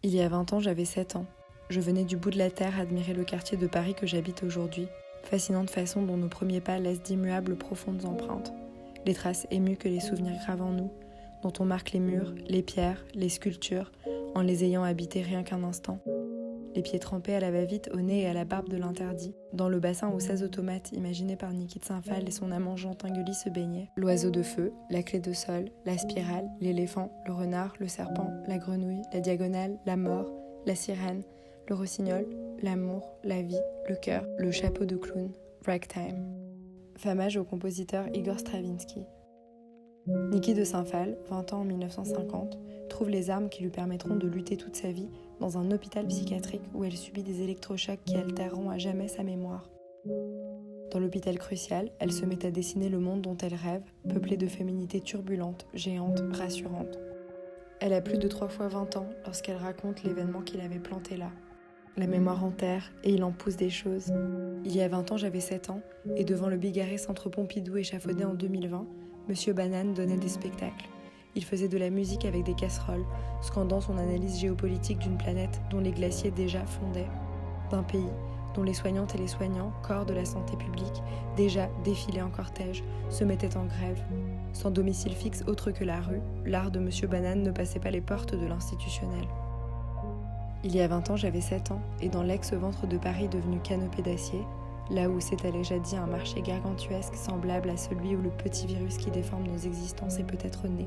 Il y a 20 ans, j'avais 7 ans. Je venais du bout de la terre admirer le quartier de Paris que j'habite aujourd'hui, fascinante façon dont nos premiers pas laissent d'immuables profondes empreintes, les traces émues que les souvenirs gravent en nous, dont on marque les murs, les pierres, les sculptures, en les ayant habités rien qu'un instant. Les pieds trempés à la va-vite au nez et à la barbe de l'interdit, dans le bassin aux 16 automates imaginé par Niki de Saint-Phal et son amant Jean Tinguely se baignaient. L'oiseau de feu, la clé de sol, la spirale, l'éléphant, le renard, le serpent, la grenouille, la diagonale, la mort, la sirène, le rossignol, l'amour, la vie, le cœur, le chapeau de clown, ragtime. Famage au compositeur Igor Stravinsky. Niki de Saint-Phal, 20 ans en 1950, trouve les armes qui lui permettront de lutter toute sa vie dans un hôpital psychiatrique où elle subit des électrochocs qui altéreront à jamais sa mémoire. Dans l'hôpital crucial, elle se met à dessiner le monde dont elle rêve, peuplé de féminités turbulentes, géantes, rassurantes. Elle a plus de 3 fois 20 ans lorsqu'elle raconte l'événement qui l'avait plantée là. La mémoire enterre et il en pousse des choses. Il y a 20 ans, j'avais 7 ans et devant le bigarré Centre Pompidou échafaudé en 2020, Monsieur Banane donnait des spectacles. Il faisait de la musique avec des casseroles, scandant son analyse géopolitique d'une planète dont les glaciers déjà fondaient, d'un pays dont les soignantes et les soignants, corps de la santé publique, déjà défilés en cortège, se mettaient en grève. Sans domicile fixe autre que la rue, l'art de Monsieur Banane ne passait pas les portes de l'institutionnel. Il y a 20 ans, j'avais 7 ans, et dans l'ex-ventre de Paris devenu canopée d'acier, là où s'étalait jadis un marché gargantuesque semblable à celui où le petit virus qui déforme nos existences est peut-être né,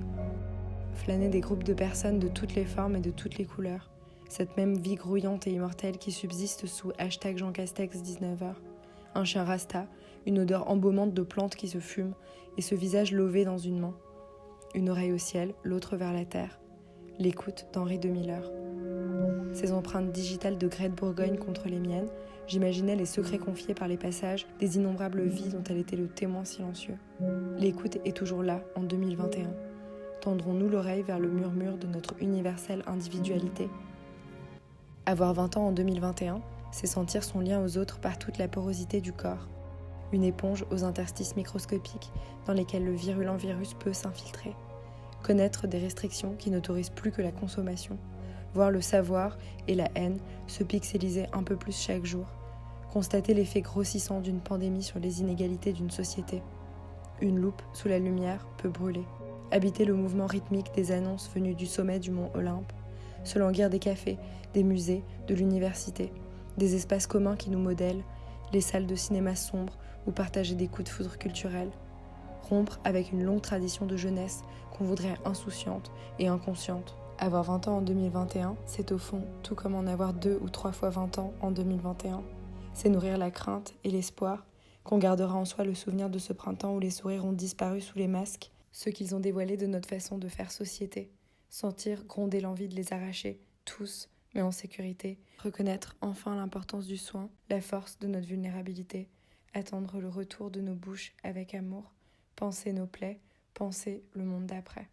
flânaient des groupes de personnes de toutes les formes et de toutes les couleurs, cette même vie grouillante et immortelle qui subsiste sous #Jean Castex 19h, un chien rasta, une odeur embaumante de plantes qui se fument, et ce visage lové dans une main, une oreille au ciel, l'autre vers la terre, l'écoute d'Henri de Miller. Ces empreintes digitales de grès de Bourgogne contre les miennes, j'imaginais les secrets confiés par les passages des innombrables vies dont elle était le témoin silencieux. L'écoute est toujours là, en 2021. Tendrons-nous l'oreille vers le murmure de notre universelle individualité ? Avoir 20 ans en 2021, c'est sentir son lien aux autres par toute la porosité du corps. Une éponge aux interstices microscopiques dans lesquels le virulent virus peut s'infiltrer. Connaître des restrictions qui n'autorisent plus que la consommation. Voir le savoir et la haine se pixeliser un peu plus chaque jour. Constater l'effet grossissant d'une pandémie sur les inégalités d'une société. Une loupe sous la lumière peut brûler. Habiter le mouvement rythmique des annonces venues du sommet du mont Olympe. Se languir des cafés, des musées, de l'université. Des espaces communs qui nous modèlent. Les salles de cinéma sombres où partager des coups de foudre culturels. Rompre avec une longue tradition de jeunesse qu'on voudrait insouciante et inconsciente. Avoir 20 ans en 2021, c'est au fond tout comme en avoir 2 ou 3 fois 20 ans en 2021. C'est nourrir la crainte et l'espoir, qu'on gardera en soi le souvenir de ce printemps où les sourires ont disparu sous les masques, ceux qu'ils ont dévoilés de notre façon de faire société. Sentir gronder l'envie de les arracher, tous, mais en sécurité. Reconnaître enfin l'importance du soin, la force de notre vulnérabilité. Attendre le retour de nos bouches avec amour. Penser nos plaies, penser le monde d'après.